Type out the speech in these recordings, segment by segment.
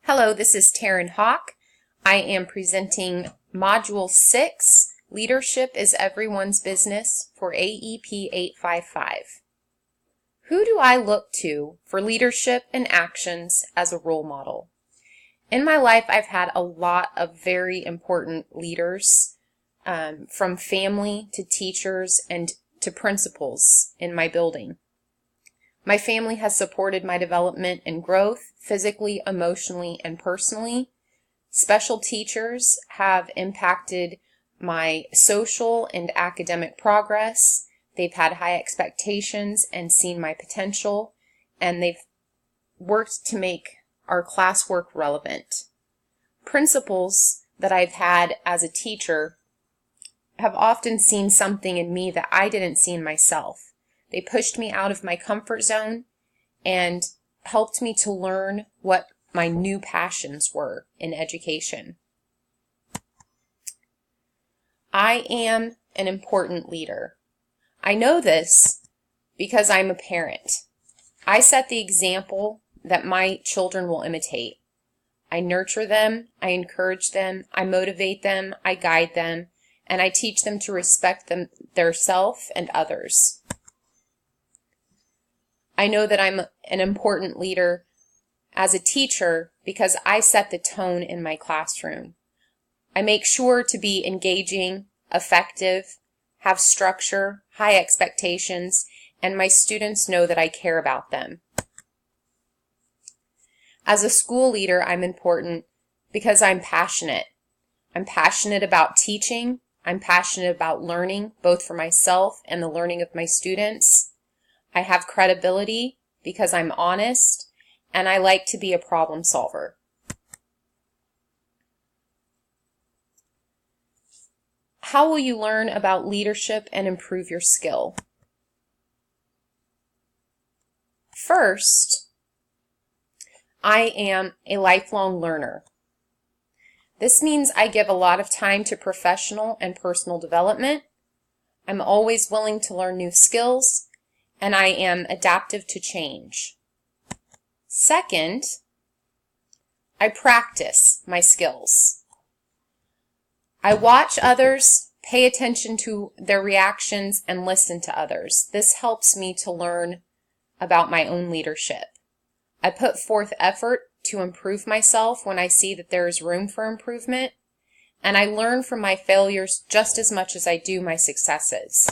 Hello, this is Taryn Hawk. I am presenting Module 6, Leadership is Everyone's Business for AEP 855. Who do I look to for leadership and actions as a role model? In my life, I've had a lot of very important leaders, from family to teachers and to principals in my building. My family has supported my development and growth physically, emotionally, and personally. Special teachers have impacted my social and academic progress. They've had high expectations and seen my potential, and they've worked to make our classwork relevant. Principals that I've had as a teacher have often seen something in me that I didn't see in myself. They pushed me out of my comfort zone and helped me to learn what my new passions were in education. I am an important leader. I know this because I'm a parent. I set the example that my children will imitate. I nurture them, I encourage them, I motivate them, I guide them, and I teach them to respect their self and others. I know that I'm an important leader as a teacher because I set the tone in my classroom. I make sure to be engaging, effective, have structure, high expectations, and my students know that I care about them. As a school leader, I'm important because I'm passionate. I'm passionate about teaching. I'm passionate about learning, both for myself and the learning of my students. I have credibility because I'm honest, and I like to be a problem solver. How will you learn about leadership and improve your skill? First, I am a lifelong learner. This means I give a lot of time to professional and personal development. I'm always willing to learn new skills, and I am adaptive to change. Second, I practice my skills. I watch others, pay attention to their reactions, and listen to others. This helps me to learn about my own leadership. I put forth effort to improve myself when I see that there is room for improvement, and I learn from my failures just as much as I do my successes.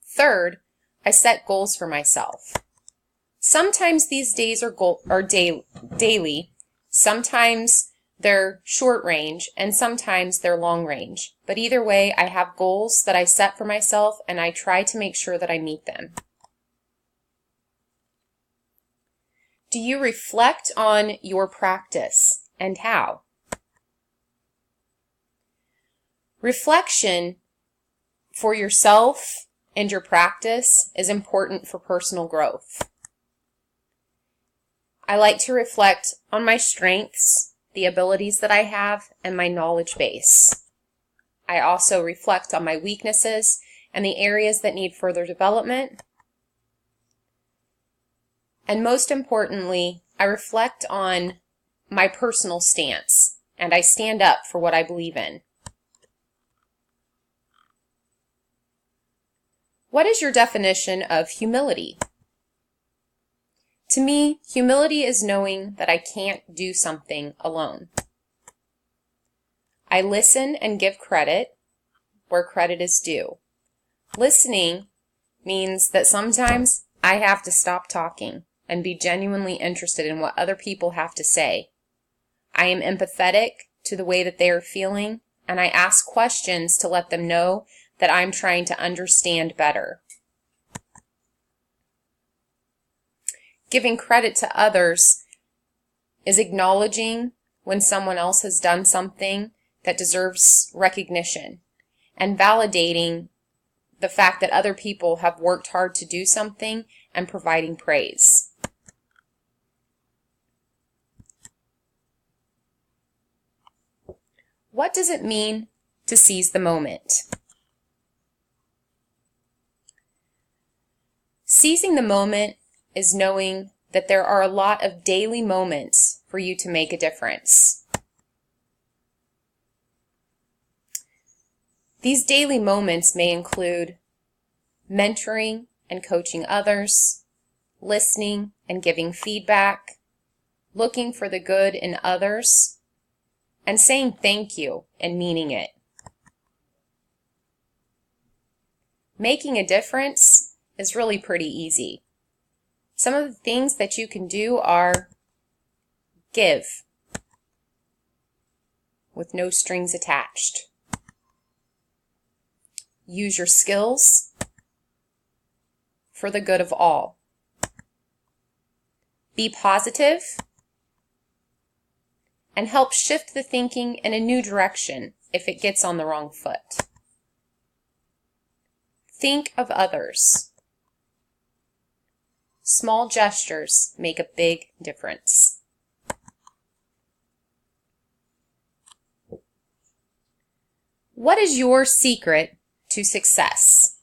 Third, I set goals for myself. Sometimes these days are daily, sometimes they're short range, and sometimes they're long range. But either way, I have goals that I set for myself, and I try to make sure that I meet them. Do you reflect on your practice, and how? Reflection for yourself and your practice is important for personal growth. I like to reflect on my strengths, the abilities that I have, and my knowledge base. I also reflect on my weaknesses and the areas that need further development. And most importantly, I reflect on my personal stance, and I stand up for what I believe in. What is your definition of humility? To me, humility is knowing that I can't do something alone. I listen and give credit where credit is due. Listening means that sometimes I have to stop talking and be genuinely interested in what other people have to say. I am empathetic to the way that they are feeling, and I ask questions to let them know that I'm trying to understand better. Giving credit to others is acknowledging when someone else has done something that deserves recognition, and validating the fact that other people have worked hard to do something and providing praise. What does it mean to seize the moment? Seizing the moment is knowing that there are a lot of daily moments for you to make a difference. These daily moments may include mentoring and coaching others, listening and giving feedback, looking for the good in others, and saying thank you and meaning it. Making a difference is really pretty easy. Some of the things that you can do are give with no strings attached. Use your skills for the good of all. Be positive and help shift the thinking in a new direction if it gets on the wrong foot. Think of others. Small gestures make a big difference. What is your secret to success?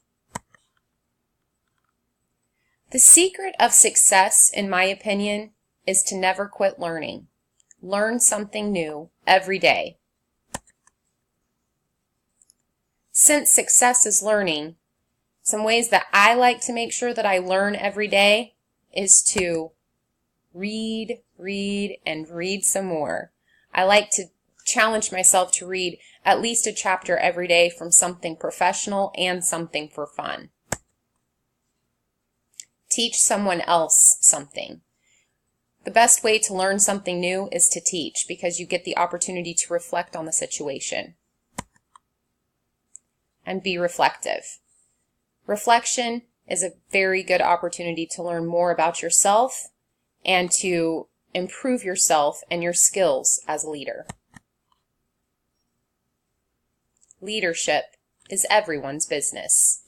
The secret of success, in my opinion, is to never quit learning. Learn something new every day. Since success is learning, some ways that I like to make sure that I learn every day is to read, and read some more. I like to challenge myself to read at least a chapter every day from something professional and something for fun. Teach someone else something. The best way to learn something new is to teach, because you get the opportunity to reflect on the situation. And be reflective. Reflection is a very good opportunity to learn more about yourself and to improve yourself and your skills as a leader. Leadership is everyone's business.